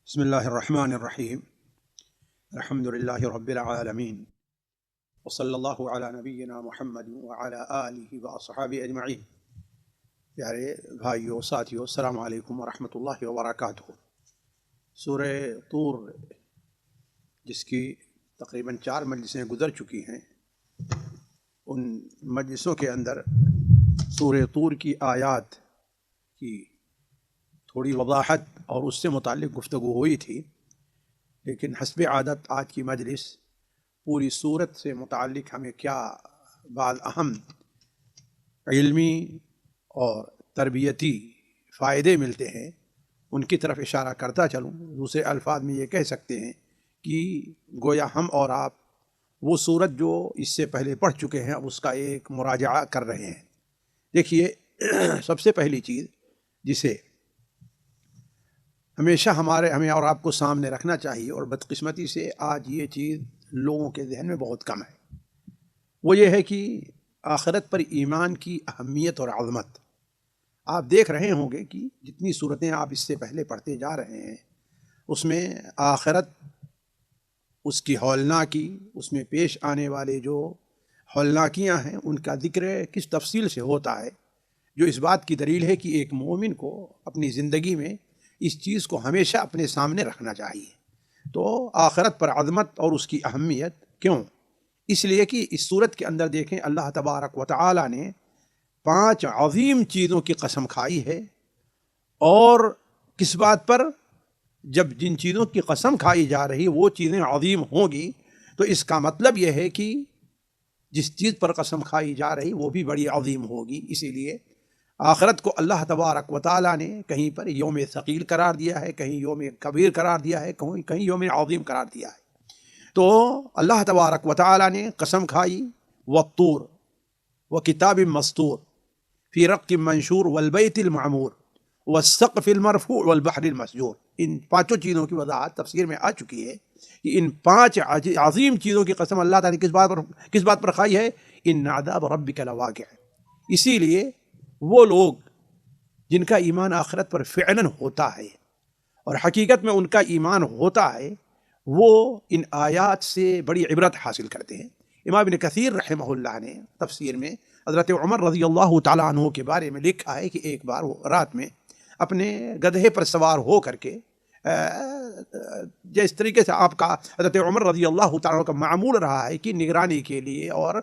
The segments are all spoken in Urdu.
بسم الله الرحمن الرحيم. الحمد لله رب العالمين، وصلى الله على نبينا محمد وعلى آله وأصحابه أجمعين. پیارے بھائیو ساتھیو، السلام علیکم ورحمۃ اللہ وبرکاتہ۔ سورہ طور، جس کی تقریباً 4 مجلسیں گزر چکی ہیں، ان مجلسوں کے اندر سورہ طور کی آیات کی تھوڑی وضاحت اور اس سے متعلق گفتگو ہوئی تھی، لیکن حسب عادت آج کی مجلس پوری سورت سے متعلق ہمیں کیا بعض اہم علمی اور تربیتی فائدے ملتے ہیں ان کی طرف اشارہ کرتا چلوں۔ دوسرے الفاظ میں یہ کہہ سکتے ہیں کہ گویا ہم اور آپ وہ سورت جو اس سے پہلے پڑھ چکے ہیں اب اس کا ایک مراجعہ کر رہے ہیں۔ دیکھیے، سب سے پہلی چیز جسے ہمیشہ ہمیں اور آپ کو سامنے رکھنا چاہیے، اور بدقسمتی سے آج یہ چیز لوگوں کے ذہن میں بہت کم ہے، وہ یہ ہے کہ آخرت پر ایمان کی اہمیت اور عظمت۔ آپ دیکھ رہے ہوں گے کہ جتنی صورتیں آپ اس سے پہلے پڑھتے جا رہے ہیں اس میں آخرت، اس کی ہولناکی، اس میں پیش آنے والے جو ہولناکیاں ہیں ان کا ذکر کس تفصیل سے ہوتا ہے، جو اس بات کی دلیل ہے کہ ایک مومن کو اپنی زندگی میں اس چیز کو ہمیشہ اپنے سامنے رکھنا چاہیے۔ تو آخرت پر عظمت اور اس کی اہمیت کیوں؟ اس لیے کہ اس صورت کے اندر دیکھیں، اللہ تبارک و تعالی نے 5 عظیم چیزوں کی قسم کھائی ہے، اور کس بات پر؟ جب جن چیزوں کی قسم کھائی جا رہی وہ چیزیں عظیم ہوں گی تو اس کا مطلب یہ ہے کہ جس چیز پر قسم کھائی جا رہی وہ بھی بڑی عظیم ہوگی۔ اسی لیے آخرت کو اللہ تبارک و تعالی نے کہیں پر یوم ثقیل قرار دیا ہے، کہیں یوم کبیر قرار دیا ہے، کہیں یوم عظیم قرار دیا ہے۔ تو اللہ تبارک و تعالی نے قسم کھائی والطور وکتاب مسطور فی رق منشور والبیت المعمور والسقف المرفوع والبحر المسجور۔ ان 5 چیزوں کی وضاحت تفسیر میں آ چکی ہے کہ ان 5 عظیم چیزوں کی قسم اللہ تعالی نے کس بات پر کھائی ہے؟ ان عذاب ربک لواقع۔ اسی لیے وہ لوگ جن کا ایمان آخرت پر فعلاً ہوتا ہے اور حقیقت میں ان کا ایمان ہوتا ہے، وہ ان آیات سے بڑی عبرت حاصل کرتے ہیں۔ امام ابن کثیر رحمہ اللہ نے تفسیر میں حضرت عمر رضی اللہ تعالیٰ عنہ کے بارے میں لکھا ہے کہ ایک بار وہ رات میں اپنے گدھے پر سوار ہو کر کے، جس طریقے سے آپ کا حضرت عمر رضی اللہ تعالیٰ عنہ کا معمول رہا ہے کہ نگرانی کے لیے اور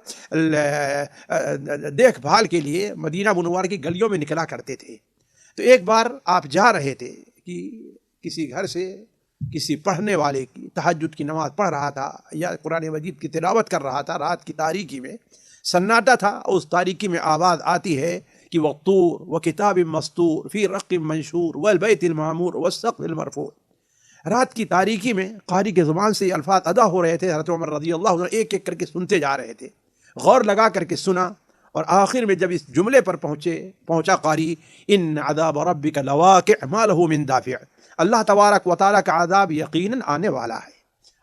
دیکھ بھال کے لیے مدینہ منورہ کی گلیوں میں نکلا کرتے تھے، تو ایک بار آپ جا رہے تھے کہ کسی گھر سے کسی پڑھنے والے کی تہجد کی نماز پڑھ رہا تھا یا قرآن مجید کی تلاوت کر رہا تھا، رات کی تاریکی میں سناٹا تھا، اور اس تاریکی میں آواز آتی ہے کہ والطور وکتاب مسطور فی رق منشور والبیت المعمور والسقف المرفوع۔ رات کی تاریکی میں قاری کے زبان سے یہ الفاظ ادا ہو رہے تھے، حضرت عمر رضی اللہ عنہ ایک ایک کر کے سنتے جا رہے تھے، غور لگا کر کے سنا، اور آخر میں جب اس جملے پر پہنچا قاری، ان عذاب ربک لواقع ما له من دافع، اللہ تبارک و تعالیٰ کا عذاب یقیناً آنے والا ہے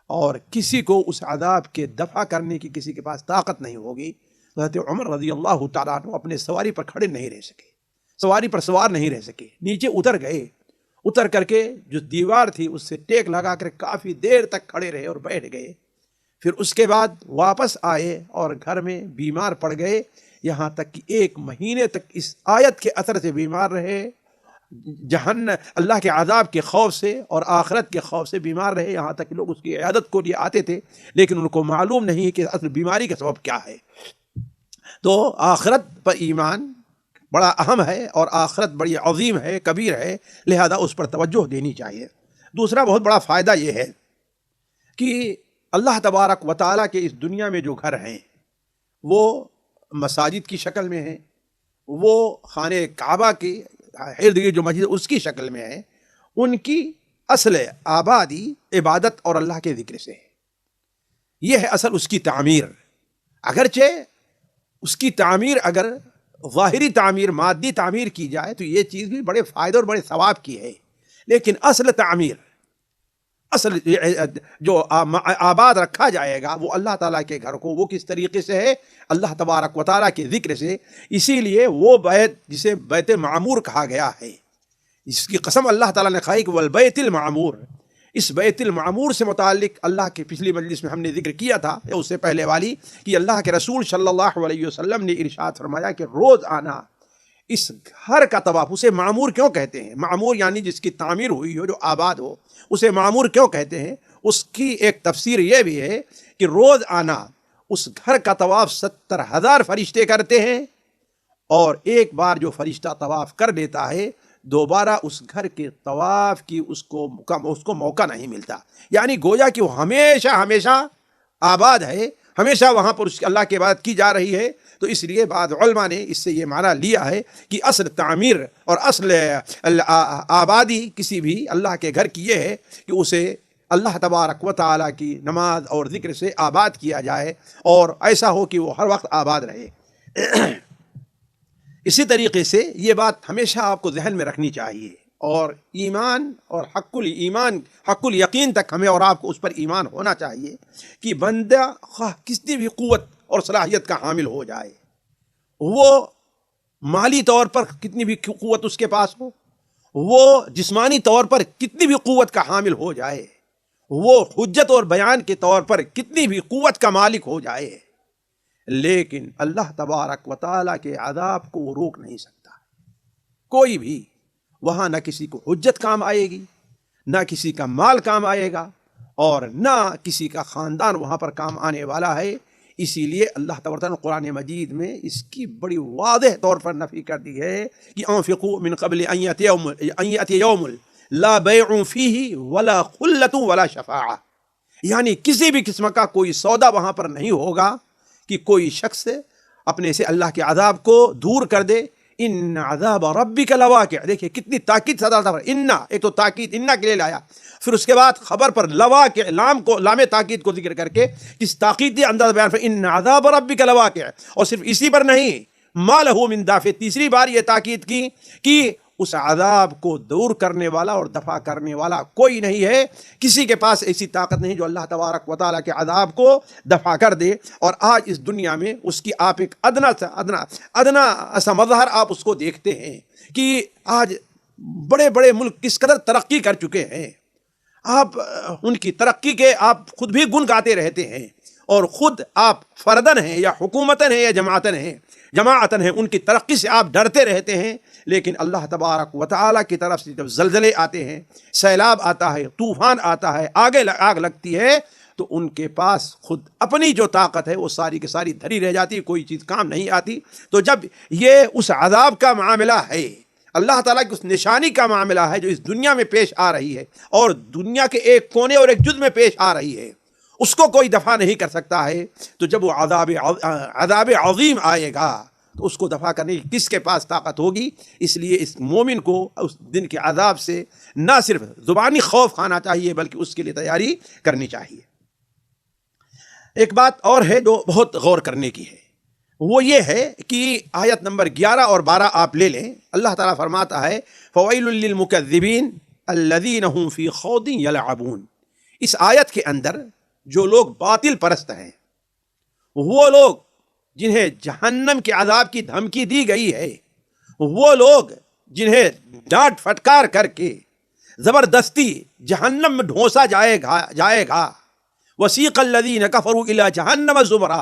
اور کسی کو اس عذاب کے دفع کرنے کی کسی کے پاس طاقت نہیں ہوگی۔ حضرت عمر رضی اللہ تعالیٰ عنہ اپنے سواری پر کھڑے نہیں رہ سکے، سواری پر سوار نہیں رہ سکے، نیچے اتر گئے، اتر کر کے جو دیوار تھی اس سے ٹیک لگا کر کافی دیر تک کھڑے رہے اور بیٹھ گئے۔ پھر اس کے بعد واپس آئے اور گھر میں بیمار پڑ گئے، یہاں تک کہ 1 مہینے تک اس آیت کے اثر سے بیمار رہے، اللہ کے عذاب کے خوف سے اور آخرت کے خوف سے بیمار رہے، یہاں تک کہ لوگ اس کی عیادت کو لیے آتے تھے لیکن ان کو معلوم نہیں کہ اصل بیماری کا سبب کیا ہے۔ تو آخرت پر ایمان بڑا اہم ہے اور آخرت بڑی عظیم ہے، کبیر ہے، لہذا اس پر توجہ دینی چاہیے۔ دوسرا بہت بڑا فائدہ یہ ہے کہ اللہ تبارک و تعالیٰ کے اس دنیا میں جو گھر ہیں وہ مساجد کی شکل میں ہیں، وہ خانہ کعبہ کے ارد گرد جو مسجد اس کی شکل میں ہے، ان کی اصل آبادی عبادت اور اللہ کے ذکر سے ہے۔ یہ ہے اصل اس کی تعمیر، اگرچہ اس کی تعمیر اگر ظاہری تعمیر، مادی تعمیر کی جائے تو یہ چیز بھی بڑے فائدے اور بڑے ثواب کی ہے، لیکن اصل تعمیر، اصل جو آباد رکھا جائے گا وہ اللہ تعالیٰ کے گھر کو، وہ کس طریقے سے ہے؟ اللہ تبارک و تعالیٰ کے ذکر سے۔ اسی لیے وہ بیت جسے بیت معمور کہا گیا ہے، اس کی قسم اللہ تعالیٰ نے کھائی کہ والبیت المعمور، اس بیت المعمور سے متعلق اللہ کے پچھلی مجلس میں ہم نے ذکر کیا تھا یا اس سے پہلے والی کہ اللہ کے رسول صلی اللہ علیہ وسلم نے ارشاد فرمایا کہ روز آنا اس گھر کا طواف، اسے معمور کیوں کہتے ہیں؟ معمور یعنی جس کی تعمیر ہوئی ہو، جو آباد ہو، اسے معمور کیوں کہتے ہیں؟ اس کی ایک تفسیر یہ بھی ہے کہ روز آنا اس گھر کا طواف 70,000 فرشتے کرتے ہیں، اور ایک بار جو فرشتہ طواف کر لیتا ہے دوبارہ اس گھر کے طواف کی اس کو موقع نہیں ملتا، یعنی گویا کہ وہ ہمیشہ آباد ہے، ہمیشہ وہاں پر اس کی اللہ کی عبادت کی جا رہی ہے۔ تو اس لیے بعض علماء نے اس سے یہ معنی لیا ہے کہ اصل تعمیر اور اصل آبادی کسی بھی اللہ کے گھر کی یہ ہے کہ اسے اللہ تبارک و تعالیٰ کی نماز اور ذکر سے آباد کیا جائے، اور ایسا ہو کہ وہ ہر وقت آباد رہے۔ اسی طریقے سے یہ بات ہمیشہ آپ کو ذہن میں رکھنی چاہیے، اور ایمان اور حق الیقین تک ہمیں اور آپ کو اس پر ایمان ہونا چاہیے کہ بندہ کتنی بھی قوت اور صلاحیت کا حامل ہو جائے، وہ مالی طور پر کتنی بھی قوت اس کے پاس ہو، وہ جسمانی طور پر کتنی بھی قوت کا حامل ہو جائے، وہ حجت اور بیان کے طور پر کتنی بھی قوت کا مالک ہو جائے، لیکن اللہ تبارک و تعالیٰ کے عذاب کو وہ روک نہیں سکتا۔ کوئی بھی وہاں نہ کسی کو حجت کام آئے گی، نہ کسی کا مال کام آئے گا، اور نہ کسی کا خاندان وہاں پر کام آنے والا ہے۔ اسی لیے اللہ تبارک نے قرآن مجید میں اس کی بڑی واضح طور پر نفی کر دی ہے کہ انفقوا من قبل ان یأتی یوم لا بیع فیہ ولا خلۃ ولا شفاعہ، یعنی کسی بھی قسم کا کوئی سودا وہاں پر نہیں ہوگا کہ کوئی شخص اپنے سے اللہ کے عذاب کو دور کر دے۔ ان عذاب ربک لواقع، دیکھیے کتنی تاکید سے اللہ تعالیٰ ایک تو تاکید انا کے لیے لایا، پھر اس کے بعد خبر پر لواقع لام تاکید کو ذکر کر کے کس تاکیدی انداز بیان، ان عذاب ربک لواقع، اور صرف اسی پر نہیں، ما لہ من دافع، تیسری بار یہ تاکید کی کہ اس عذاب کو دور کرنے والا اور دفع کرنے والا کوئی نہیں ہے، کسی کے پاس ایسی طاقت نہیں جو اللہ تبارک و تعالیٰ کے عذاب کو دفع کر دے۔ اور آج اس دنیا میں اس کی آپ ایک ادنا ایسا مظہر آپ اس کو دیکھتے ہیں کہ آج بڑے بڑے ملک کس قدر ترقی کر چکے ہیں، آپ ان کی ترقی کے آپ خود بھی گن گاتے رہتے ہیں، اور خود آپ فردن ہیں یا حکومتن ہیں یا جماعتن ہیں ان کی ترقی سے آپ ڈرتے رہتے ہیں، لیکن اللہ تبارک و تعالیٰ کی طرف سے جب زلزلے آتے ہیں، سیلاب آتا ہے، طوفان آتا ہے، آگ لگتی ہے، تو ان کے پاس خود اپنی جو طاقت ہے وہ ساری کی ساری دھری رہ جاتی ہے، کوئی چیز کام نہیں آتی۔ تو جب یہ اس عذاب کا معاملہ ہے، اللہ تعالیٰ کی اس نشانی کا معاملہ ہے جو اس دنیا میں پیش آ رہی ہے، اور دنیا کے ایک کونے اور ایک جز میں پیش آ رہی ہے، اس کو کوئی دفع نہیں کر سکتا ہے، تو جب وہ عذاب عظیم آئے گا تو اس کو دفع کرنے کی کس کے پاس طاقت ہوگی؟ اس لیے اس مومن کو اس دن کے عذاب سے نہ صرف زبانی خوف کھانا چاہیے بلکہ اس کے لیے تیاری کرنی چاہیے۔ ایک بات اور ہے جو بہت غور کرنے کی ہے، وہ یہ ہے کہ آیت نمبر 11 اور 12 آپ لے لیں، اللہ تعالیٰ فرماتا ہے فویل للمکذبین الذین هم فی خوض یلعبون۔ اس آیت کے اندر جو لوگ باطل پرست ہیں، وہ لوگ جنہیں جہنم کے عذاب کی دھمکی دی گئی ہے، وہ لوگ جنہیں ڈانٹ پھٹکار کر کے زبردستی جہنم میں ڈھونسا جائے گا، وسیق الذین کفروا الی جہنم زمرا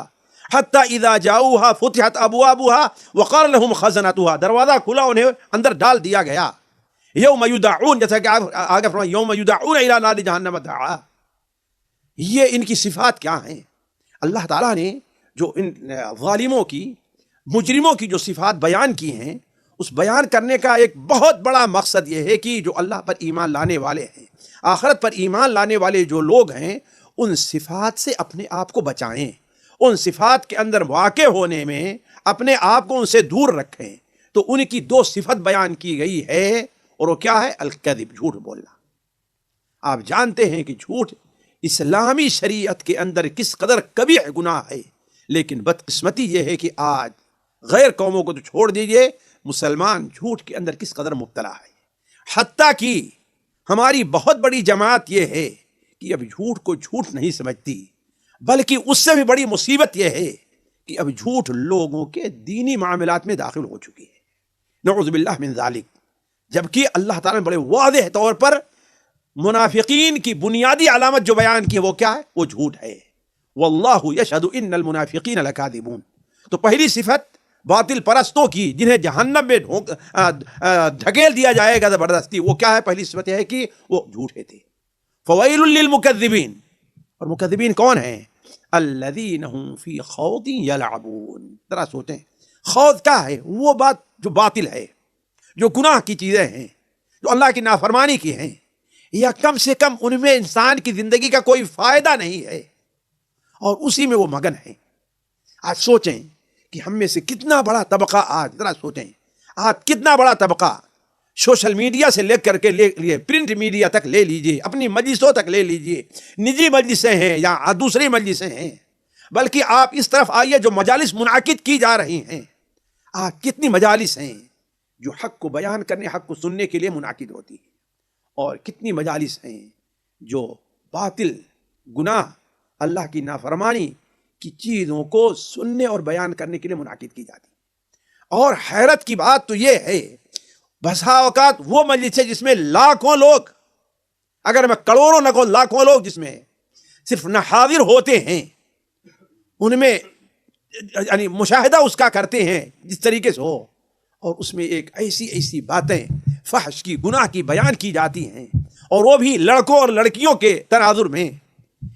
حتی اذا جاؤوها فتحت ابوابها وقال لهم خزنتها، دروازہ کھلا انہیں اندر ڈال دیا گیا، یوم یدعون، جیسا کہ آگے فرمایا یوم یدعون الی نار جہنم دعا۔ یہ ان کی صفات کیا ہیں؟ اللہ تعالیٰ نے جو ان ظالموں کی، مجرموں کی جو صفات بیان کی ہیں، اس بیان کرنے کا ایک بہت بڑا مقصد یہ ہے کہ جو اللہ پر ایمان لانے والے ہیں، آخرت پر ایمان لانے والے جو لوگ ہیں، ان صفات سے اپنے آپ کو بچائیں، ان صفات کے اندر واقع ہونے میں اپنے آپ کو ان سے دور رکھیں۔ تو ان کی دو صفت بیان کی گئی ہے، اور وہ کیا ہے؟ الکذب، جھوٹ بولنا۔ آپ جانتے ہیں کہ جھوٹ اسلامی شریعت کے اندر کس قدر کبیح گناہ ہے، لیکن بدقسمتی یہ ہے کہ آج غیر قوموں کو تو چھوڑ دیجئے، مسلمان جھوٹ کے اندر کس قدر مبتلا ہے، حتیٰ کہ ہماری بہت بڑی جماعت یہ ہے کہ اب جھوٹ کو جھوٹ نہیں سمجھتی، بلکہ اس سے بھی بڑی مصیبت یہ ہے کہ اب جھوٹ لوگوں کے دینی معاملات میں داخل ہو چکی ہے، نعوذ باللہ من ذالک، جبکہ اللہ تعالیٰ نے بڑے واضح طور پر منافقین کی بنیادی علامت جو بیان کی ہے وہ کیا ہے؟ وہ جھوٹ ہے. واللہ یشہد ان المنافقین لکاذبون. تو پہلی صفت باطل پرستوں کی جنہیں جہنم میں دھکیل دیا جائے گا زبردستی، وہ کیا ہے؟ پہلی صفت یہ ہے کہ وہ جھوٹے تھے. فویل للمکذبین. اور مکذبین کون ہیں؟ الذین هم فی خوض یلعبون. ذرا سوچیں، خوض کیا ہے؟ وہ بات جو باطل ہے، جو گناہ کی چیزیں ہیں، جو اللہ کی نافرمانی کی ہیں، یا کم سے کم ان میں انسان کی زندگی کا کوئی فائدہ نہیں ہے اور اسی میں وہ مگن ہے. آج سوچیں کہ ہم میں سے کتنا بڑا طبقہ، آج ذرا سوچیں، آج کتنا بڑا طبقہ سوشل میڈیا سے لے کر کے لے پرنٹ میڈیا تک لے لیجئے، اپنی مجلسوں تک لے لیجئے، نجی مجلسیں ہیں یا دوسری مجلسیں ہیں، بلکہ آپ اس طرف آئیے جو مجالس منعقد کی جا رہی ہیں. آج کتنی مجالس ہیں جو حق کو بیان کرنے، حق کو سننے کے لیے منعقد ہوتی ہیں، اور کتنی مجالس ہیں جو باطل، گناہ، اللہ کی نافرمانی کی چیزوں کو سننے اور بیان کرنے کے لیے منعقد کی جاتی. اور حیرت کی بات تو یہ ہے، بسا اوقات وہ مجلس ہے جس میں لاکھوں لوگ، اگر میں کروڑوں نہ کہوں لاکھوں لوگ جس میں صرف نہ حاضر ہوتے ہیں، ان میں یعنی مشاہدہ اس کا کرتے ہیں جس طریقے سے ہو، اور اس میں ایک ایسی باتیں فحش کی، گناہ کی بیان کی جاتی ہیں، اور وہ بھی لڑکوں اور لڑکیوں کے تناظر میں،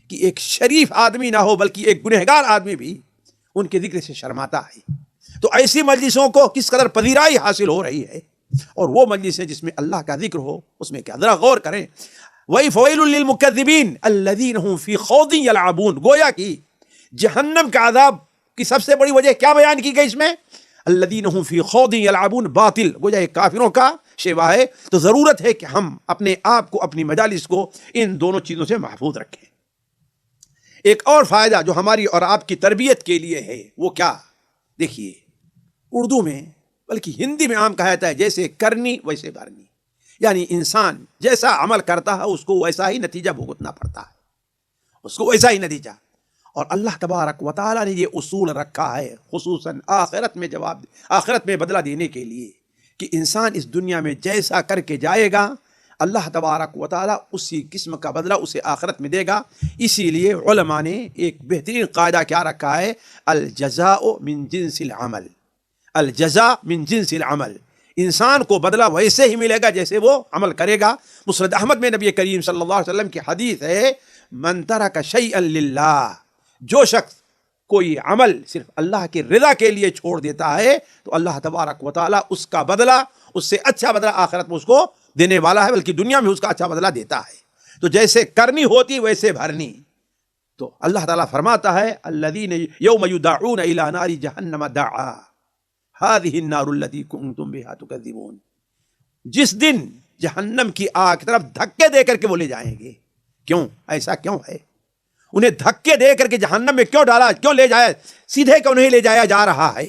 کہ ایک شریف آدمی نہ ہو بلکہ ایک گنہگار آدمی بھی ان کے ذکر سے شرماتا ہے. تو ایسی مجلسوں کو کس قدر پذیرائی حاصل ہو رہی ہے، اور وہ مجلسیں جس میں اللہ کا ذکر ہو اس میں کیا. ذرا غور کریں، وہی فویل للمکذبین الذین هم فی خوض یلعبون. گویا کہ جہنم کا عذاب کی سب سے بڑی وجہ کیا بیان کی گئی اس میں؟ الذین هم فی خوض یلعبون. باطل، گویا یہ کافروں کا شیوا ہے. تو ضرورت ہے کہ ہم اپنے آپ کو، اپنی مجالس کو ان دونوں چیزوں سے محفوظ رکھیں. ایک اور فائدہ جو ہماری اور آپ کی تربیت کے لیے ہے وہ کیا؟ دیکھیے، اردو میں بلکہ ہندی میں عام کہا جاتا ہے جیسے کرنی ویسے بھرنی. یعنی انسان جیسا عمل کرتا ہے اس کو ویسا ہی نتیجہ بھگتنا پڑتا ہے، اس کو ویسا ہی نتیجہ. اور اللہ تبارک و تعالیٰ نے یہ اصول رکھا ہے خصوصاً آخرت میں بدلہ دینے کے لیے، کہ انسان اس دنیا میں جیسا کر کے جائے گا اللہ تبارک و تعالیٰ اسی قسم کا بدلہ اسے آخرت میں دے گا. اسی لیے علماء نے ایک بہترین قاعدہ کیا رکھا ہے؟ الجزاء من جنس العمل. الجزاء من جنس العمل. انسان کو بدلہ ویسے ہی ملے گا جیسے وہ عمل کرے گا. مسند احمد میں نبی کریم صلی اللہ علیہ وسلم کی حدیث ہے، من ترک شیئا للہ. جو شخص کوئی عمل صرف اللہ کی رضا کے لیے چھوڑ دیتا ہے تو اللہ تبارک و تعالیٰ اس کا بدلہ، اس سے اچھا بدلہ آخرت میں اس کو دینے والا ہے، بلکہ دنیا میں اس کا اچھا بدلہ دیتا ہے. تو جیسے کرنی ہوتی ویسے بھرنی. تو اللہ تعالیٰ فرماتا ہے الذین یوم یدعون الی نار جہنم دعا هذه النار التي كنتم بها تكذبون. جس دن جہنم کی آگ کی طرف دھکے دے کر کے وہ لے جائیں گے. کیوں ایسا کیوں ہے؟ انہیں دھکے دے کر کے جہنم میں کیوں ڈالا، کیوں لے جایا؟ سیدھے کیوں نہیں لے جایا جا رہا ہے؟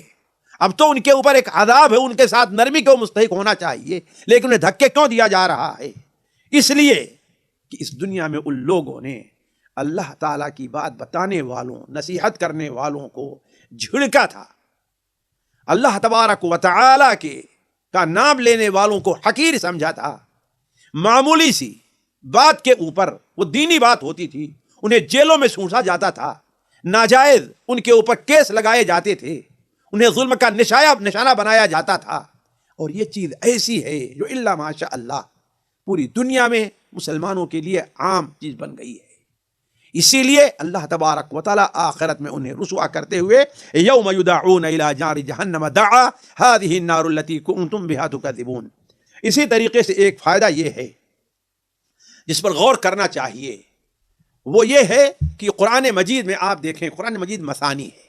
اب تو ان کے اوپر ایک عذاب ہے، ان کے ساتھ نرمی کو مستحق ہونا چاہیے، لیکن انہیں دھکے کیوں دیا جا رہا ہے؟ اس لیے کہ اس دنیا میں ان لوگوں نے اللہ تعالیٰ کی بات بتانے والوں، نصیحت کرنے والوں کو جھڑکا تھا. اللہ تبارک و تعالیٰ کا نام لینے والوں کو حقیر سمجھا تھا. معمولی سی بات کے اوپر، وہ دینی بات ہوتی تھی، انہیں جیلوں میں سونسا جاتا تھا، ناجائز ان کے اوپر کیس لگائے جاتے تھے، انہیں ظلم کا نشانہ بنایا جاتا تھا. اور یہ چیز ایسی ہے جو الا ماشاء اللہ پوری دنیا میں مسلمانوں کے لیے عام چیز بن گئی ہے. اسی لیے اللہ تبارک و تعالیٰ آخرت میں انہیں رسوا کرتے ہوئے یوم یدعون الی نار جہنم دعا هذه النار التي كنتم بها تكذبون. اسی طریقے سے ایک فائدہ یہ ہے جس پر غور کرنا چاہیے، وہ یہ ہے کہ قرآن مجید میں آپ دیکھیں، قرآن مجید مثانی ہے.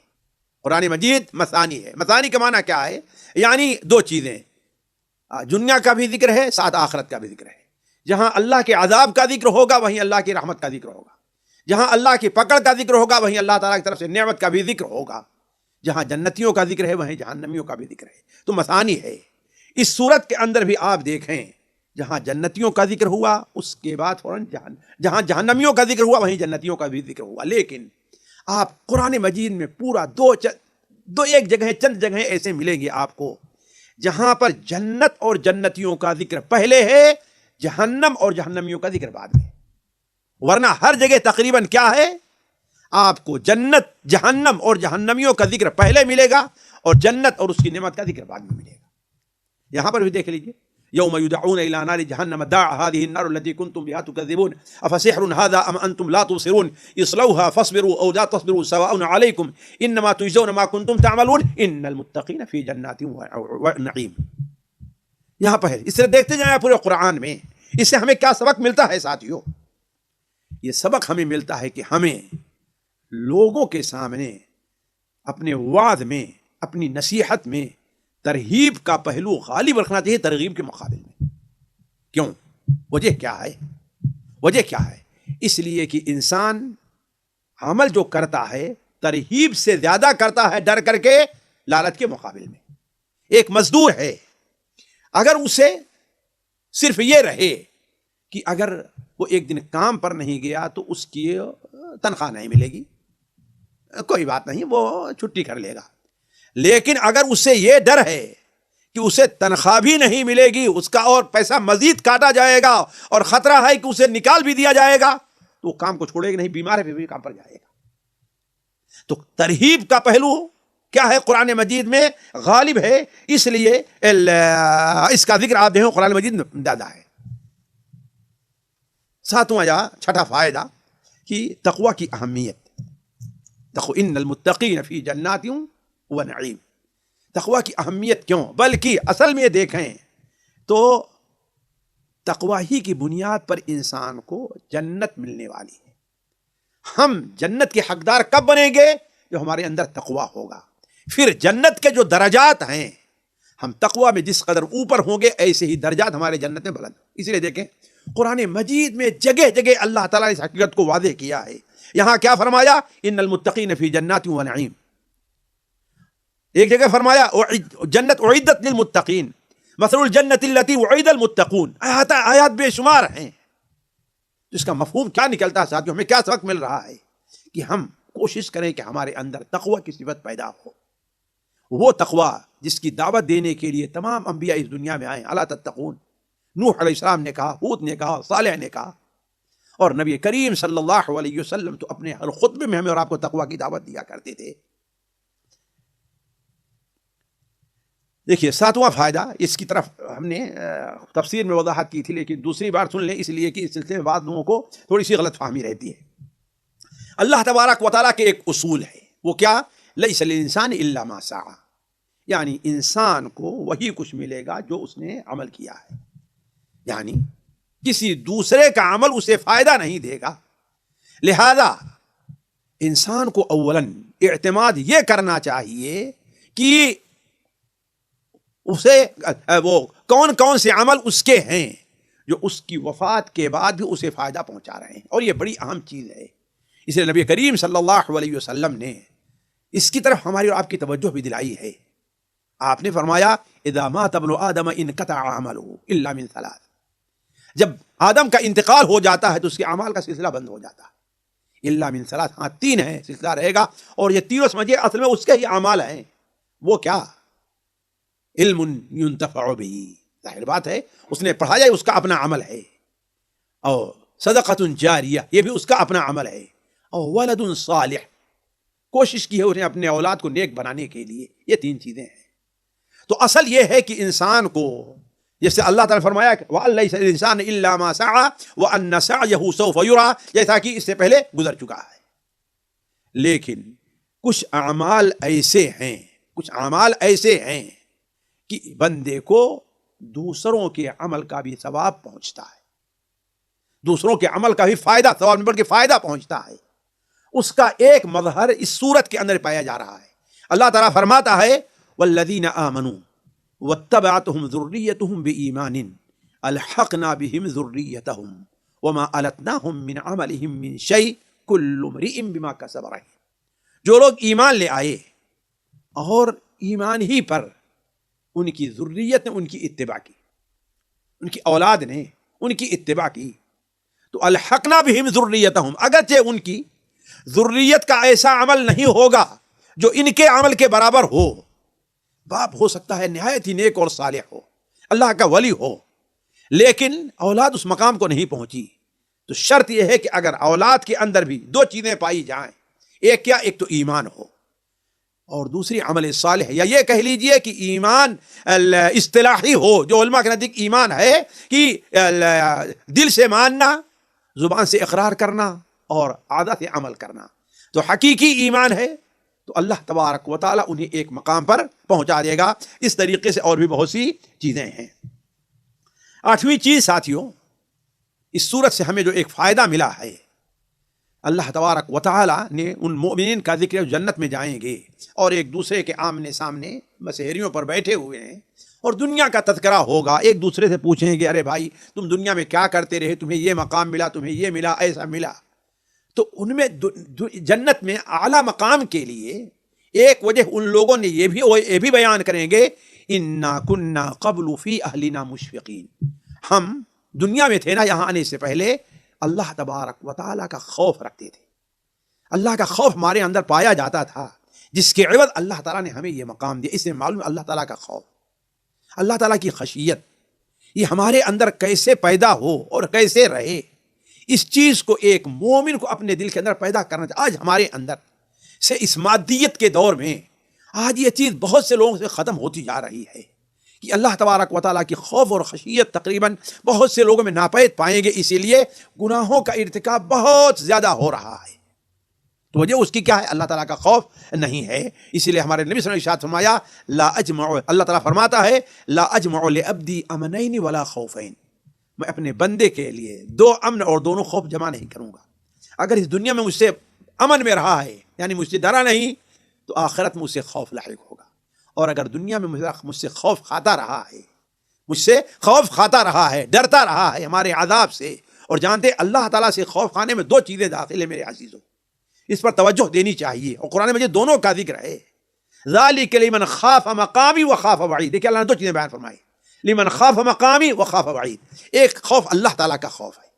قرآن مجید مثانی ہے. مثانی کا معنی کیا ہے؟ یعنی دو چیزیں، دنیا کا بھی ذکر ہے، ساتھ آخرت کا بھی ذکر ہے. جہاں اللہ کے عذاب کا ذکر ہوگا وہیں اللہ کی رحمت کا ذکر ہوگا. جہاں اللہ کی پکڑ کا ذکر ہوگا وہیں اللہ تعالیٰ کی طرف سے نعمت کا بھی ذکر ہوگا. جہاں جنتیوں کا ذکر ہے وہیں جہنمیوں کا بھی ذکر ہے. تو مثانی ہے. اس صورت کے اندر بھی آپ دیکھیں، جہاں جنتیوں کا ذکر ہوا اس کے بعد فوراً جہاں جہنمیوں کا ذکر ہوا وہیں جنتیوں کا بھی ذکر ہوا. لیکن آپ قرآن مجید میں پورا ایک جگہ، چند جگہیں ایسے ملیں گے آپ کو جہاں پر جنت اور جنتیوں کا ذکر پہلے ہے، جہنم اور جہنمیوں کا ذکر بعد میں، ورنہ ہر جگہ تقریباً کیا ہے، آپ کو جنت، جہنم اور جہنمیوں کا ذکر پہلے ملے گا اور جنت اور اس کی نعمت کا ذکر بعد میں ملے گا۔ یہاں پر بھی دیکھ لیجئے، یوم یدعون الی نار جہنم دعا هذه النار التي كنتم بها تكذبون افسحر هذا ام انتم لا تبصرون اصلوها فاصبروا او لا تصبروا سواء عليكم انما تجزون ما كنتم تعملون ان المتقين في جنات ونعيم۔ یہاں پر اس طرح دیکھتے جائیں پورے قرآن میں، اس سے ہمیں کیا سبق ملتا ہے ساتھیوں؟ یہ سبق ہمیں ملتا ہے کہ ہمیں لوگوں کے سامنے اپنے وعد میں، اپنی نصیحت میں ترغیب کا پہلو غالب رکھنا چاہیے ترغیب کے مقابل میں۔ کیوں؟ وجہ کیا ہے؟ وجہ کیا ہے؟ اس لیے کہ انسان عمل جو کرتا ہے ترغیب سے زیادہ کرتا ہے ڈر کر کے لالچ کے مقابل میں۔ ایک مزدور ہے، اگر اسے صرف یہ رہے کہ اگر وہ ایک دن کام پر نہیں گیا تو اس کی تنخواہ نہیں ملے گی، کوئی بات نہیں، وہ چھٹی کر لے گا، لیکن اگر اسے یہ ڈر ہے کہ اسے تنخواہ بھی نہیں ملے گی، اس کا اور پیسہ مزید کاٹا جائے گا اور خطرہ ہے کہ اسے نکال بھی دیا جائے گا، تو وہ کام کو چھوڑے گا نہیں، بیمار ہے پھر بھی کام پر جائے گا۔ تو ترغیب کا پہلو کیا ہے قرآن مجید میں غالب ہے، اس لیے اس کا ذکر آپ دیکھیں قرآن مجید میں زیادہ ہے۔ ساتواں یا چھٹا فائدہ کہ تقوی کی اہمیت، ان المتقین فی جنات ونعیم۔ تقوی کی اہمیت کیوں؟ بلکہ اصل میں دیکھیں تو تقوی ہی کی بنیاد پر انسان کو جنت ملنے والی ہے۔ ہم جنت کے حقدار کب بنیں گے؟ جو ہمارے اندر تقوی ہوگا۔ پھر جنت کے جو درجات ہیں، ہم تقوی میں جس قدر اوپر ہوں گے ایسے ہی درجات ہمارے جنت میں بلند۔ اس لیے دیکھیں قرآن مجید میں جگہ جگہ اللہ تعالیٰ نے اس حقیقت کو واضح کیا ہے۔ یہاں کیا فرمایا؟ ان المتقین فی جنات ونعیم۔ ایک جگہ فرمایا جنت اعدت للمتقین مثل الجنت التي وعد المتقون۔ آیات بے شمار ہیں۔ اس کا مفہوم کیا نکلتا ہے ساتھیوں؟ ہمیں کیا سبق مل رہا ہے؟ کہ ہم کوشش کریں کہ ہمارے اندر تقوی کی صفت پیدا ہو، وہ تقوی جس کی دعوت دینے کے لیے تمام انبیاء اس دنیا میں آئے۔ الا تتقون، نوح علیہ السلام نے کہا، ہود نے کہا، صالح نے کہا، اور نبی کریم صلی اللہ علیہ وسلم تو اپنے ہر خطبے میں ہمیں اور آپ کو تقوی کی دعوت دیا کرتے تھے۔ دیکھیے ساتواں فائدہ، اس کی طرف ہم نے تفسیر میں وضاحت کی تھی لیکن دوسری بار سن لیں، اس لیے کہ اس سلسلے میں بعض لوگوں کو تھوڑی سی غلط فہمی رہتی ہے۔ اللہ تبارک و تعالیٰ کے ایک اصول ہے، وہ کیا؟ لیس للانسان الا ما سعی، یعنی انسان کو وہی کچھ ملے گا جو اس نے عمل کیا ہے، یعنی کسی دوسرے کا عمل اسے فائدہ نہیں دے گا۔ لہذا انسان کو اولاً اعتماد یہ کرنا چاہیے کہ اسے وہ کون کون سے عمل اس کے ہیں جو اس کی وفات کے بعد بھی اسے فائدہ پہنچا رہے ہیں، اور یہ بڑی اہم چیز ہے۔ اس لیے نبی کریم صلی اللہ علیہ وسلم نے اس کی طرف ہماری اور آپ کی توجہ بھی دلائی ہے۔ آپ نے فرمایا اذا مات ابن آدم انقطع عمله الا من ثلاث، جب آدم کا انتقال ہو جاتا ہے تو اس کے اعمال کا سلسلہ بند ہو جاتا ہے۔ الا من ثلاث، ہاں تین ہے سلسلہ رہے گا، اور یہ تینوں سمجھے اصل میں اس کے ہی اعمال ہیں۔ وہ کیا؟ علم ينتفع به، ظاہر بات ہے اس نے پڑھایا، اس کا اپنا عمل ہے، اور صدقۃ جاریہ، یہ بھی اس کا اپنا عمل ہے، اور ولد صالح، کوشش کی ہے اس نے اپنے اولاد کو نیک بنانے کے لیے۔ یہ تین چیزیں ہیں۔ تو اصل یہ ہے کہ انسان کو، جیسے اللہ تعالیٰ نے فرمایا وَأَن لَيْسَ لِلْإِنسَانِ إِلَّا مَا سَعَىٰ وَأَنَّ سَعْيَهُ سَوْفَ يُرَىٰ، جیسا کہ اس سے پہلے گزر چکا ہے۔ لیکن کچھ اعمال ایسے ہیں کہ بندے کو دوسروں کے عمل کا بھی ثواب پہنچتا ہے، دوسروں کے عمل کا بھی فائدہ، ثواب بلکہ فائدہ پہنچتا ہے۔ اس کا ایک مظہر اس صورت کے اندر پایا جا رہا ہے۔ اللہ تعالیٰ فرماتا ہے والذین آمنوا واتبعتهم ذریتهم بإیمان الحقنا بهم ذریتهم وما التناهم من عملهم من شیء کل امرئ بما کسب رہین۔ جو لوگ ایمان لے آئے اور ایمان ہی پر ان کی ذریت نے ان کی اتباع کی، ان کی اولاد نے ان کی اتباع کی، تو الحقنا بہم ذریتہم، اگرچہ ان کی ذریت کا ایسا عمل نہیں ہوگا جو ان کے عمل کے برابر ہو۔ باپ ہو سکتا ہے نہایت ہی نیک اور صالح ہو، اللہ کا ولی ہو، لیکن اولاد اس مقام کو نہیں پہنچی. تو شرط یہ ہے کہ اگر اولاد کے اندر بھی دو چیزیں پائی جائیں، ایک کیا، ایک تو ایمان ہو اور دوسری عمل صالح، یا یہ کہہ لیجئے کہ ایمان اصطلاحی ہو، جو علماء کے نزدیک ایمان ہے کہ دل سے ماننا، زبان سے اقرار کرنا اور عادت سے عمل کرنا. تو حقیقی ایمان ہے تو اللہ تبارک و تعالیٰ انہیں ایک مقام پر پہنچا دے گا. اس طریقے سے اور بھی بہت سی چیزیں ہیں. 8ویں چیز ساتھیوں، اس صورت سے ہمیں جو ایک فائدہ ملا ہے، اللہ تبارک و تعالیٰ نے ان مومنین کا ذکر جنت میں جائیں گے اور ایک دوسرے کے آمنے سامنے مسحریوں پر بیٹھے ہوئے ہیں اور دنیا کا تذکرہ ہوگا. ایک دوسرے سے پوچھیں گے ارے بھائی تم دنیا میں کیا کرتے رہے، تمہیں یہ مقام ملا، تمہیں یہ ملا، ایسا ملا. تو ان میں جنت میں اعلیٰ مقام کے لیے ایک وجہ ان لوگوں نے یہ بھی بیان کریں گے، انا کنا قبل فی اہلنا مشفقین، ہم دنیا میں تھے نا یہاں آنے سے پہلے اللہ تبارک و تعالیٰ کا خوف رکھتے تھے. اللہ کا خوف ہمارے اندر پایا جاتا تھا، جس کے عوض اللہ تعالیٰ نے ہمیں یہ مقام دیا. اس سے معلوم اللہ تعالیٰ کا خوف، اللہ تعالیٰ کی خشیت، یہ ہمارے اندر کیسے پیدا ہو اور کیسے رہے، اس چیز کو ایک مومن کو اپنے دل کے اندر پیدا کرنا چاہیے. آج ہمارے اندر سے اس مادیت کے دور میں آج یہ چیز بہت سے لوگوں سے ختم ہوتی جا رہی ہے کہ اللہ تبارک و تعالیٰ کی خوف اور خشیت تقریباً بہت سے لوگوں میں ناپید پائیں گے. اسی لیے گناہوں کا ارتکاب بہت زیادہ ہو رہا ہے. تو وجہ اس کی کیا ہے؟ اللہ تعالیٰ کا خوف نہیں ہے. اسی لیے ہمارے نبی صلی اللہ علیہ وسلم نے ارشاد فرمایا، لا اجمع، اللہ تعالیٰ فرماتا ہے، لا اجمع لعبدی امنین ولا خوفین، میں اپنے بندے کے لیے دو امن اور دونوں خوف جمع نہیں کروں گا. اگر اس دنیا میں مجھ سے امن میں رہا ہے، یعنی مجھ سے ڈرا نہیں، تو آخرت میں مجھ سے خوف لاحق ہوگا. اور اگر دنیا میں مجھ سے خوف کھاتا رہا ہے، مجھ سے خوف کھاتا رہا ہے، ڈرتا رہا ہے ہمارے عذاب سے، اور جانتے اللہ تعالیٰ سے خوف کھانے میں دو چیزیں داخل ہیں میرے عزیزوں، اس پر توجہ دینی چاہیے. اور قرآن مجید دونوں کا ذکر ہے، ذالک لمن خاف مقامی و خاف وعید. دیکھیں اللہ نے دو چیزیں بیان فرمائی، لمن خاف مقامی و خاف وعید. ایک خوف اللہ تعالیٰ کا خوف ہے،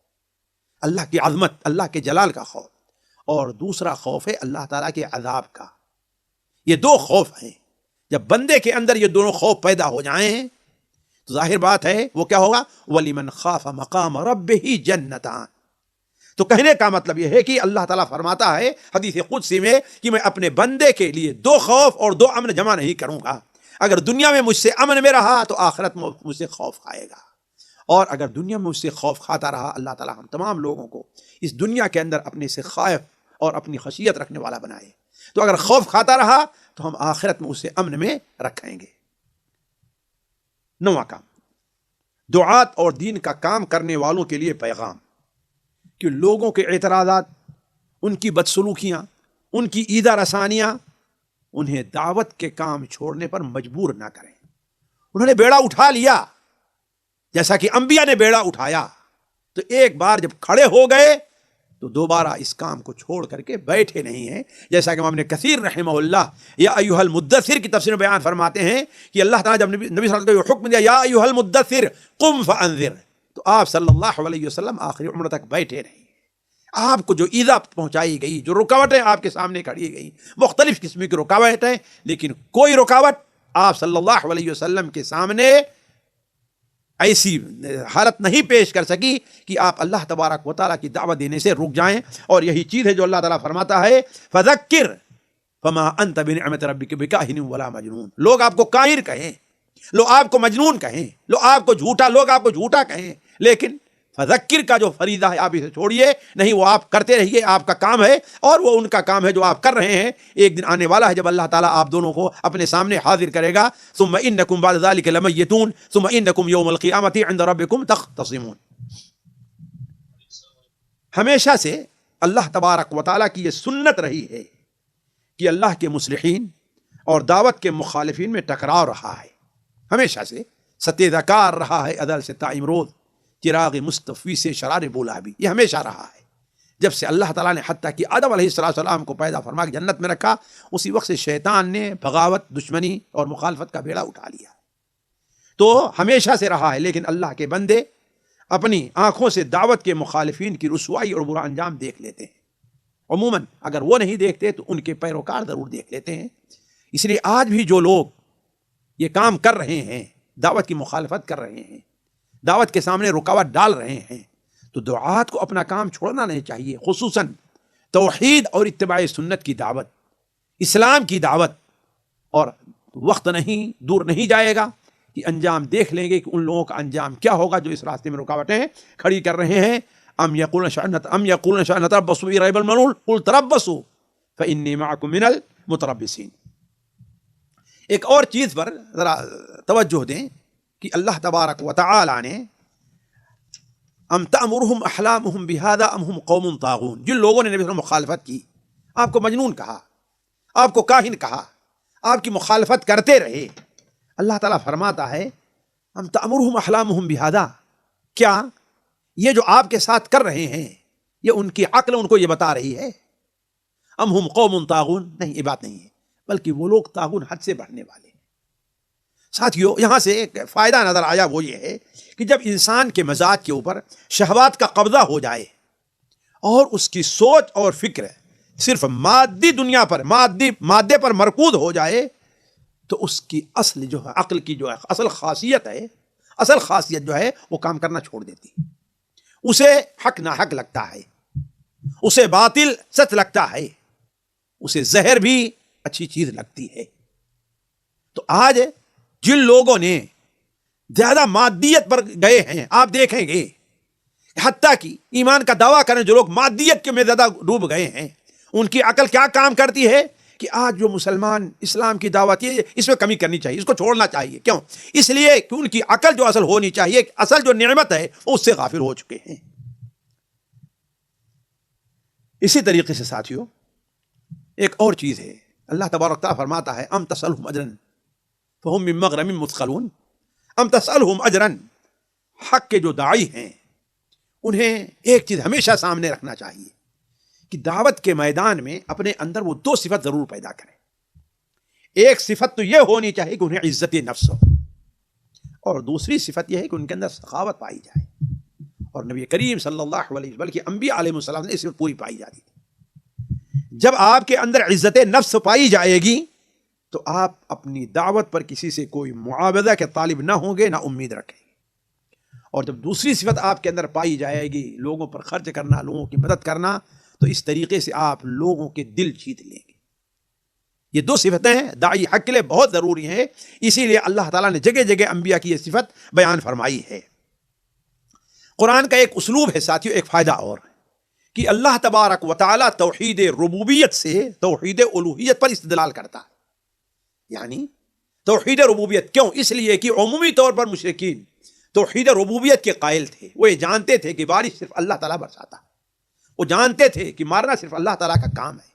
اللہ کی عظمت، اللہ کے جلال کا خوف، اور دوسرا خوف ہے اللہ تعالیٰ کے عذاب کا. یہ دو خوف ہیں. جب بندے کے اندر یہ دونوں خوف پیدا ہو جائیں تو ظاہر بات ہے وہ کیا ہوگا، وَلِمَنْ خَافَ مَقَامَ رَبِّهِ جَنَّتَانِ. تو کہنے کا مطلب یہ ہے کہ اللہ تعالیٰ فرماتا ہے حدیث قدسی میں کہ میں اپنے بندے کے لیے دو خوف اور دو امن جمع نہیں کروں گا. اگر دنیا میں مجھ سے امن میں رہا تو آخرت میں مجھ سے خوف کھائے گا، اور اگر دنیا میں مجھ سے خوف کھاتا رہا، اللہ تعالیٰ ہم تمام لوگوں کو اس دنیا کے اندر اپنے سے خائف اور اپنی خشیت رکھنے والا بنائے. تو اگر خوف کھاتا رہا تو ہم آخرت میں اسے امن میں رکھیں گے. 9واں کام، دعات اور دین کا کام کرنے والوں کے لیے پیغام کہ لوگوں کے اعتراضات، ان کی بدسلوکیاں، ان کی ایذا رسانیاں انہیں دعوت کے کام چھوڑنے پر مجبور نہ کریں. انہوں نے بیڑا اٹھا لیا جیسا کہ انبیاء نے بیڑا اٹھایا، تو ایک بار جب کھڑے ہو گئے تو دوبارہ اس کام کو چھوڑ کر کے بیٹھے نہیں ہیں. جیسا کہ امام ابن کثیر رحمہ اللہ یا ایھا المدثر کی تفسیر میں بیان فرماتے ہیں کہ اللہ تعالیٰ جب نبی صلی اللہ علیہ وسلم کو حکم دیا یا ایھا المدثر قم فانذر، تو آپ صلی اللہ علیہ وسلم آخری عمر تک بیٹھے نہیں. آپ کو جو ایذا پہنچائی گئی، جو رکاوٹیں آپ کے سامنے کھڑی گئی، مختلف قسم کی رکاوٹیں، لیکن کوئی رکاوٹ آپ صلی اللہ علیہ وسلم کے سامنے ایسی حالت نہیں پیش کر سکی کہ آپ اللہ تبارک و تعالیٰ کی دعوت دینے سے رک جائیں. اور یہی چیز ہے جو اللہ تعالیٰ فرماتا ہے، فذکر فما انت بنعمت ربک بکاہن ولا مجنون. لوگ آپ کو کاہر کہیں، لوگ آپ کو مجنون کہیں، لوگ آپ کو جھوٹا کہیں، لیکن فذکر کا جو فریضہ ہے آپ اسے چھوڑیے نہیں، وہ آپ کرتے رہیے، آپ کا کام ہے اور وہ ان کا کام ہے جو آپ کر رہے ہیں. ایک دن آنے والا ہے جب اللہ تعالیٰ آپ دونوں کو اپنے سامنے حاضر کرے گا. ثم انکم بعد ذلک لمیتون ثم انکم یوم القیامۃ عند ربکم تختصمون. ہمیشہ سے اللہ تبارک و تعالیٰ کی یہ سنت رہی ہے کہ اللہ کے مصلحین اور دعوت کے مخالفین میں ٹکراؤ رہا ہے. ہمیشہ سے ستیہ ذکار رہا ہے، عدل سے تا امروز، چراغ مصطفی سے شرار بولا بھی، یہ ہمیشہ رہا ہے. جب سے اللہ تعالیٰ نے حتیٰ کہ آدم علیہ السلام کو پیدا فرما کے جنت میں رکھا، اسی وقت سے شیطان نے بغاوت، دشمنی اور مخالفت کا بیڑا اٹھا لیا. تو ہمیشہ سے رہا ہے، لیکن اللہ کے بندے اپنی آنکھوں سے دعوت کے مخالفین کی رسوائی اور برا انجام دیکھ لیتے ہیں. عموماً اگر وہ نہیں دیکھتے تو ان کے پیروکار ضرور دیکھ لیتے ہیں. اس لیے آج بھی جو لوگ یہ کام کر رہے ہیں، دعوت کی مخالفت کر رہے ہیں، دعوت کے سامنے رکاوٹ ڈال رہے ہیں، تو دعات کو اپنا کام چھوڑنا نہیں چاہیے، خصوصاً توحید اور اتباع سنت کی دعوت، اسلام کی دعوت. اور وقت نہیں دور نہیں جائے گا کہ انجام دیکھ لیں گے کہ ان لوگوں کا انجام کیا ہوگا جو اس راستے میں رکاوٹیں کھڑی کر رہے ہیں. ام یقولون نتربص ریب المنون قل تربصوا فانی معکم من المتربصین. ایک اور چیز پر ذرا توجہ دیں کہ اللہ تبارک و تعالی نے ام تأمرهم احلامهم بهذا ام هم قوم طاغون، جن لوگوں نے نبی صلی اللہ علیہ وسلم مخالفت کی، آپ کو مجنون کہا، آپ کو کاہن کہا، آپ کی مخالفت کرتے رہے، اللہ تعالیٰ فرماتا ہے ام تأمرهم احلامهم بهذا، کیا یہ جو آپ کے ساتھ کر رہے ہیں یہ ان کی عقل ان کو یہ بتا رہی ہے؟ ام هم قوم طاغون، نہیں، یہ بات نہیں ہے، بلکہ وہ لوگ طاغون حد سے بڑھنے والے. ساتھیو، یہاں سے ایک فائدہ نظر آیا، وہ یہ ہے کہ جب انسان کے مزاج کے اوپر شہوات کا قبضہ ہو جائے اور اس کی سوچ اور فکر صرف مادی دنیا پر، مادے پر مرکوز ہو جائے، تو اس کی اصل جو ہے، عقل کی جو ہے اصل خاصیت جو ہے وہ کام کرنا چھوڑ دیتی، اسے حق ناحق لگتا ہے، اسے باطل سچ لگتا ہے، اسے زہر بھی اچھی چیز لگتی ہے. تو آج جن لوگوں نے زیادہ مادیت پر گئے ہیں، آپ دیکھیں گے حتیٰ کہ ایمان کا دعویٰ کریں جو لوگ مادیت کے میں زیادہ ڈوب گئے ہیں، ان کی عقل کیا کام کرتی ہے کہ آج جو مسلمان اسلام کی دعوت ہے اس میں کمی کرنی چاہیے، اس کو چھوڑنا چاہیے. کیوں؟ اس لیے کہ ان کی عقل جو اصل ہونی چاہیے، اصل جو نعمت ہے وہ اس سے غافل ہو چکے ہیں. اسی طریقے سے ساتھیوں ایک اور چیز ہے، اللہ تبارک تعالیٰ فرماتا ہے ام تسألہم اجرا فہم من مغرم مثقلون. ام تسألہم اجرا، حق کے جو داعی ہیں انہیں ایک چیز ہمیشہ سامنے رکھنا چاہیے کہ دعوت کے میدان میں اپنے اندر وہ دو صفت ضرور پیدا کریں. ایک صفت تو یہ ہونی چاہیے کہ انہیں عزت نفس ہو، اور دوسری صفت یہ ہے کہ ان کے اندر سخاوت پائی جائے. اور نبی کریم صلی اللہ علیہ وسلم بلکہ انبیاء علیہ السلام نے اس میں پوری پائی جاتی تھی. جب آپ کے اندر عزت نفس پائی جائے گی تو آپ اپنی دعوت پر کسی سے کوئی معاوضہ کے طالب نہ ہوں گے، نہ امید رکھیں گے. اور جب دوسری صفت آپ کے اندر پائی جائے گی، لوگوں پر خرچ کرنا، لوگوں کی مدد کرنا، تو اس طریقے سے آپ لوگوں کے دل جیت لیں گے. یہ دو صفتیں ہیں داعی حق کے لیے بہت ضروری ہیں، اسی لیے اللہ تعالیٰ نے جگہ جگہ انبیاء کی یہ صفت بیان فرمائی ہے. قرآن کا ایک اسلوب ہے ساتھیوں، ایک فائدہ اور ہے کہ اللہ تبارک و تعالیٰ توحید ربوبیت سے توحید الوہیت پر استدلال کرتا ہے. یعنی توحید ربوبیت کیوں؟ اس لیے کہ عمومی طور پر مشرکین توحید ربوبیت کے قائل تھے، وہ یہ جانتے تھے کہ بارش صرف اللہ تعالیٰ برساتا ہے، وہ جانتے تھے کہ مارنا صرف اللہ تعالیٰ کا کام ہے،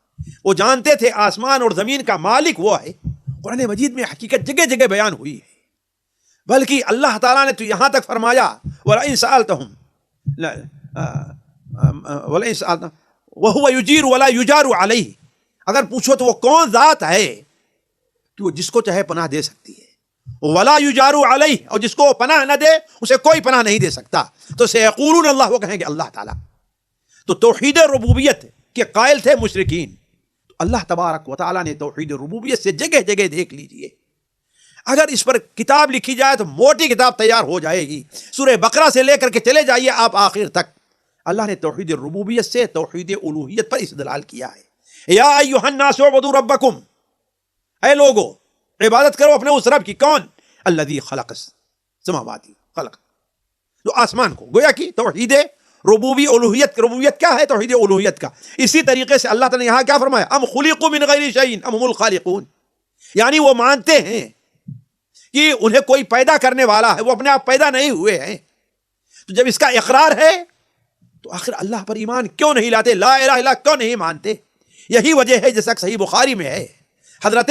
وہ جانتے تھے آسمان اور زمین کا مالک وہ ہے. قرآن مجید میں حقیقت جگہ جگہ بیان ہوئی ہے، بلکہ اللہ تعالیٰ نے تو یہاں تک فرمایا وَلَئِن سَأَلْتَهُمْ وَهُوَ يُجِيرُ وَلَا يُجَارُ عَلَيْهِ، اگر پوچھو تو وہ کون ذات ہے کہ وہ جس کو چاہے پناہ دے سکتی ہے، وَلَا يُجَارُ عَلَيْهِ، اور جس کو پناہ نہ دے اسے کوئی پناہ نہیں دے سکتا. تو سَيَقُولُونَ اللہ، وہ کہیں گے اللہ تعالیٰ. تو توحید ربوبیت کے قائل تھے مشرکین، تو اللہ تبارک و تعالیٰ نے توحید ربوبیت سے جگہ جگہ دیکھ لیجئے، اگر اس پر کتاب لکھی جائے تو موٹی کتاب تیار ہو جائے گی. سورہ بقرہ سے لے کر کے چلے جائیے آپ آخر تک، اللہ نے توحید ربوبیت سے توحید الوہیت پر استدلال کیا ہے. یا ایھا الناس اعبدوا ربکم، اے لوگو عبادت کرو اپنے اس رب کی. کون؟ الذی خلق السماوات، خلق جو آسمان کو، گویا کہ توحید ربوبی الوہیت. ربوبیت کیا ہے؟ توحید الوہیت کا. اسی طریقے سے اللہ تعالیٰ نے یہاں کیا فرمایا؟ ام خلقوا من غیر شیء ام هم الخالقون، یعنی وہ مانتے ہیں کہ انہیں کوئی پیدا کرنے والا ہے، وہ اپنے آپ پیدا نہیں ہوئے ہیں. تو جب اس کا اقرار ہے تو آخر اللہ پر ایمان کیوں نہیں لاتے؟ لا الہ الا اللہ کیوں نہیں مانتے؟ یہی وجہ ہے جیسا صحیح بخاری میں ہے، حضرت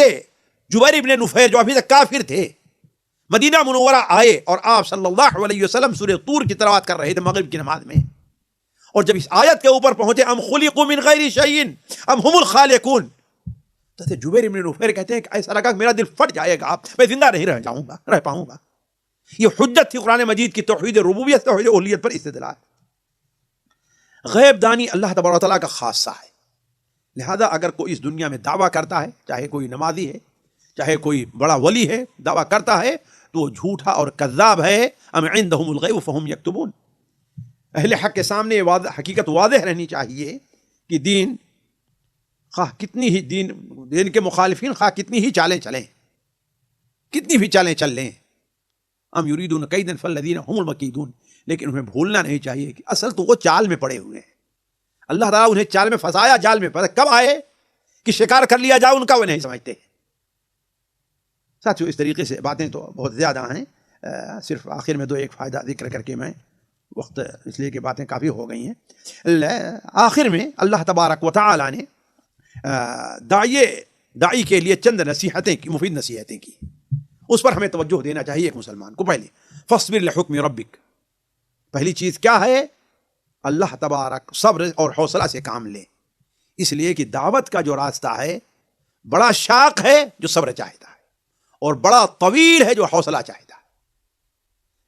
جبیر ابن نفیر جو ابھی تک کافر تھے مدینہ منورہ آئے اور آپ صلی اللہ علیہ وسلم سورہ طور کی تلاوت کر رہے تھے مغرب کی نماز میں، اور جب اس آیت کے اوپر پہنچے ام خلقوا من غیر شیء ام هم الخالقون، تو جبیر ابن نفیر کہتے ہیں کہ ایسا لگا کہ میرا دل پھٹ جائے گا، میں زندہ نہیں رہ پاؤں گا. یہ حجت تھی قرآن مجید کی توحید ربوبیت توحید الوہیت پر استدلال. غیب دانی اللہ تبارک و تعالیٰ کا خاصہ ہے، لہذا اگر کوئی اس دنیا میں دعویٰ کرتا ہے، چاہے کوئی نمازی ہے، چاہے کوئی بڑا ولی ہے، دعویٰ کرتا ہے، تو وہ جھوٹا اور کذاب ہے، ام عندهم الغیب فهم یکتبون۔ اہل حق کے سامنے حقیقت واضح رہنی چاہیے کہ دین خواہ کتنی ہی دین کے مخالفین خواہ کتنی ہی چالیں چلیں، کتنی بھی چالیں چل لیں، ام یریدون کیدا فالذین هم المکیدون، لیکن انہیں بھولنا نہیں چاہیے کہ اصل تو وہ چال میں پڑے ہوئے ہیں۔ اللہ تعالیٰ انہیں چال میں پھنسایا، جال میں پھنسا، کب آئے کہ شکار کر لیا جائے ان کا، وہ نہیں سمجھتے۔ ساتھیو اس طریقے سے باتیں تو بہت زیادہ ہیں، صرف آخر میں دو ایک فائدہ ذکر کر کے میں وقت، اس لیے کہ باتیں کافی ہو گئی ہیں۔ آخر میں اللہ تبارک و تعالی نے داعی کے لیے چند نصیحتیں کی، مفید نصیحتیں کی، اس پر ہمیں توجہ دینا چاہیے ایک مسلمان کو۔ پہلے فاصبر لحکم ربک، پہلی چیز کیا ہے؟ اللہ تبارک صبر اور حوصلہ سے کام لے، اس لیے کہ دعوت کا جو راستہ ہے بڑا شاق ہے جو صبر چاہتا ہے، اور بڑا طویل ہے جو حوصلہ چاہتا ہے۔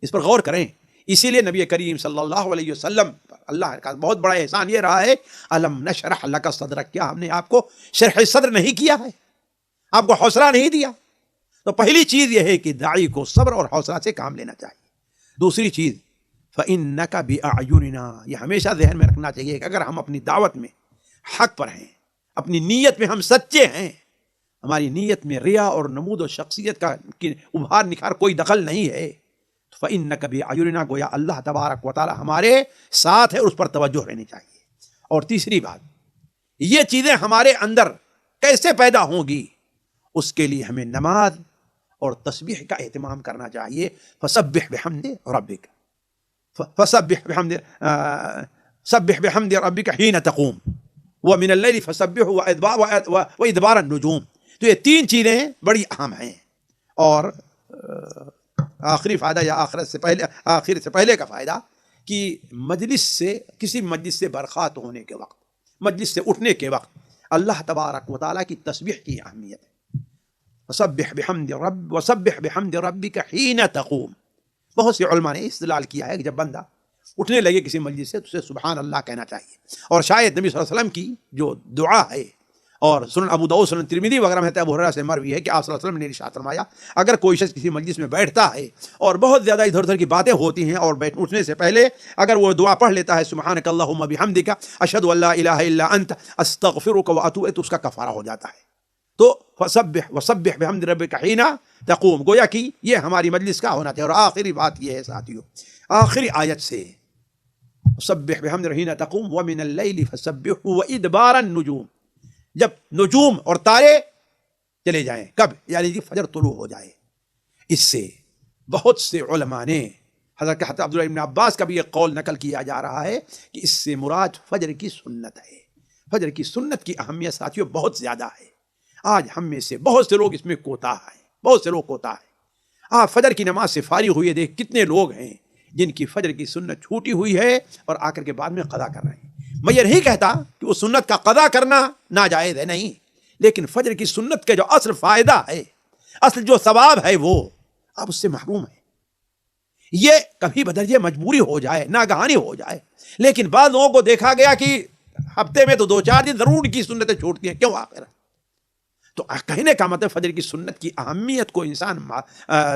اس پر غور کریں۔ اسی لیے نبی کریم صلی اللہ علیہ وسلم پر اللہ کا بہت بڑا احسان یہ رہا ہے، الم نشرح لک صدرک، کیا ہم نے آپ کو شرح صدر نہیں کیا ہے، آپ کو حوصلہ نہیں دیا؟ تو پہلی چیز یہ ہے کہ داعی کو صبر اور حوصلہ سے کام لینا چاہیے۔ دوسری چیز فإنک بأعیننا، یہ ہمیشہ ذہن میں رکھنا چاہیے کہ اگر ہم اپنی دعوت میں حق پر ہیں، اپنی نیت میں ہم سچے ہیں، ہماری نیت میں ریا اور نمود و شخصیت کا ابھار نکھار کوئی دخل نہیں ہے، فإنک بأعیننا، گویا اللہ تبارک و تعالی ہمارے ساتھ ہے، اور اس پر توجہ رہنی چاہیے۔ اور تیسری بات، یہ چیزیں ہمارے اندر کیسے پیدا ہوں گی؟ اس کے لیے ہمیں نماز اور تسبیح کا اہتمام کرنا چاہیے۔ فسبح بحمد ربک، فسبح بحمد سبح بحمد ربک حین تقوم ومن اللیل فسبح وادبار النجوم۔ تو یہ تین چیزیں بڑی اہم ہیں۔ اور آخری فائدہ یا آخر سے پہلے کا فائدہ کہ مجلس سے، کسی مجلس سے برخاست ہونے کے وقت، مجلس سے اٹھنے کے وقت اللہ تبارک و تعالیٰ کی تسبیح کی اہمیت ہے۔ وسبح بحمد ربک حین تقوم۔ بہت سے علماء نے استدلال کیا ہے کہ جب بندہ اٹھنے لگے کسی مجلس سے تو اسے سبحان اللہ کہنا چاہیے، اور شاید نبی صلی اللہ علیہ وسلم کی جو دعا ہے، اور سنن ابو داؤد، سنن ترمذی وغیرہ میں ابو ہریرہ سے مروی ہے کہ آپ صلی اللہ علیہ وسلم نے ارشاد فرمایا، اگر کوئی شخص کسی مجلس میں بیٹھتا ہے اور بہت زیادہ ادھر ادھر کی باتیں ہوتی ہیں، اور اٹھنے سے پہلے اگر وہ دعا پڑھ لیتا ہے سبحانک اللہم بحمدک اشہد ان لا الہ الا انت استغفرک واتوب الیک، تو اس کا کفارہ ہو جاتا ہے۔ تو وسبح بحمد ربک حین تقوم، گویا کہ یہ ہماری مجلس کا ہونا چاہیے۔ اور آخری بات یہ ہے ساتھیو، آخری آیت سے سبح بحمد حین تقوم ومن اللیل فسبح وادبار النجوم، جب نجوم اور تارے چلے جائیں، کب؟ یعنی کہ فجر طلوع ہو جائے۔ اس سے بہت سے علماء نے، حضرت عبداللہ ابن عباس کا بھی ایک قول نقل کیا جا رہا ہے کہ اس سے مراد فجر کی سنت ہے۔ فجر کی سنت کی اہمیت ساتھیو بہت زیادہ ہے۔ آج ہم میں سے بہت سے لوگ اس میں کوتاہ ہیں، بہت سے لوگ کوتاہ ہیں۔ آپ فجر کی نماز سے فارغ ہوئے دیکھ کتنے لوگ ہیں جن کی فجر کی سنت چھوٹی ہوئی ہے اور آ کر کے بعد میں قضا کر رہے ہیں۔ میں یہ نہیں کہتا کہ وہ سنت کا قضا کرنا ناجائز ہے، نہیں، لیکن فجر کی سنت کا جو اصل فائدہ ہے، اصل جو ثواب ہے، وہ آپ اس سے محروم ہیں۔ یہ کبھی بدرجہ مجبوری ہو جائے، ناگہانی ہو جائے، لیکن بعض لوگوں کو دیکھا گیا کہ ہفتے میں تو 2-4 دن ضرور ان کی سنتیں چھوڑتی ہیں، کیوں آخر؟ تو کہنے کا مطلب فجر کی سنت کی اہمیت کو انسان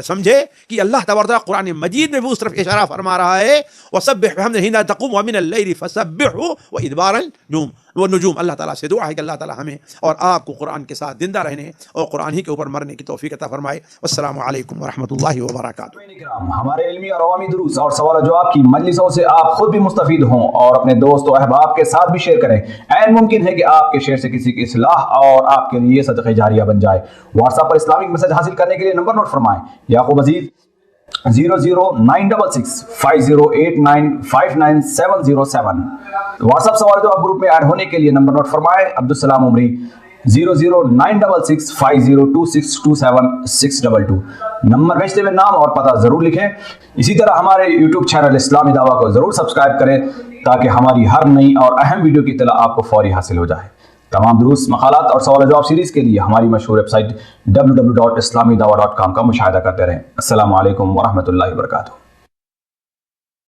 سمجھے کہ اللہ تبارک قرآن مجید میں بھی اس طرف اشارہ فرما رہا ہے، وسبح بحمد حین تقوم ومن اللیل فسبح وادبار النجوم۔ اللہ تعالیٰ سے دعا ہے کہ اللہ تعالیٰ ہمیں اور آپ کو قرآن کے ساتھ زندہ رہنے اور قرآن ہی کے اوپر مرنے کی توفیق عطا فرمائے۔ السلام علیکم ورحمۃ اللہ وبرکاتہ۔ ہمارے علمی اور عوامی دروس اور سوال و جواب کی مجلسوں سے آپ خود بھی مستفید ہوں اور اپنے دوست و احباب کے ساتھ بھی شیئر کریں۔ عین ممکن ہے کہ آپ کے شیئر سے کسی کی اصلاح اور آپ کے لیے صدقہ جاریہ بن جائے۔ واٹس ایپ پر اسلامک میسج حاصل کرنے کے لیے نمبر نوٹ فرمائیں: یعقوب عزیز 00966 5089 5907۔ واٹس ایپ سوال جواب گروپ میں ایڈ ہونے کے لیے نمبر نوٹ فرمائیں: عبدالسلام عمری 00966 502627 نمبر بھیجتے ہوئے نام اور پتہ ضرور لکھیں۔ اسی طرح ہمارے یوٹیوب چینل اسلامی دعویٰ کو ضرور سبسکرائب کریں تاکہ ہماری ہر نئی اور اہم ویڈیو کی اطلاع آپ کو فوری حاصل ہو جائے۔ تمام دروس، مقالات اور سوال جواب سیریز کے لیے ہماری مشہور ویب سائٹ www.islamidawah.com کا مشاہدہ کرتے رہیں۔ السلام علیکم ورحمۃ اللہ وبرکاتہ۔